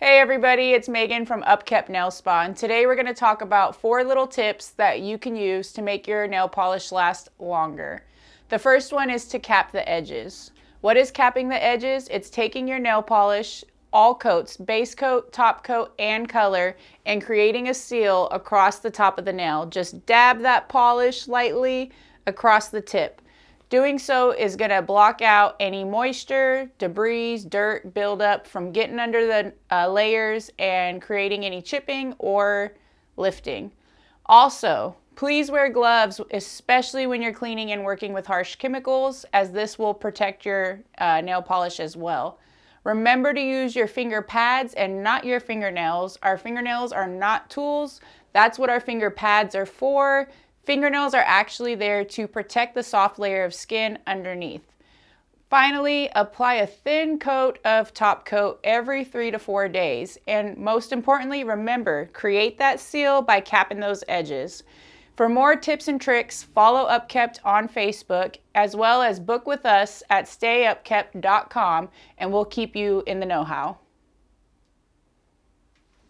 Hey everybody, it's Megan from UpKept Nail Spa, and today we're going to talk about 4 little tips that you can use to make your nail polish last longer. The first one is to cap the edges. What is capping the edges? It's taking your nail polish, all coats, base coat, top coat, and color, and creating a seal across the top of the nail. Just dab that polish lightly across the tip. Doing so is going to block out any moisture, debris, dirt buildup from getting under the layers and creating any chipping or lifting. Also, please wear gloves, especially when you're cleaning and working with harsh chemicals, as this will protect your nail polish as well. Remember to use your finger pads and not your fingernails. Our fingernails are not tools. That's what our finger pads are for. Fingernails are actually there to protect the soft layer of skin underneath. Finally, apply a thin coat of top coat every 3 to 4 days. And most importantly, remember, create that seal by capping those edges. For more tips and tricks, follow UpKept on Facebook, as well as book with us at stayupkept.com, and we'll keep you in the know-how.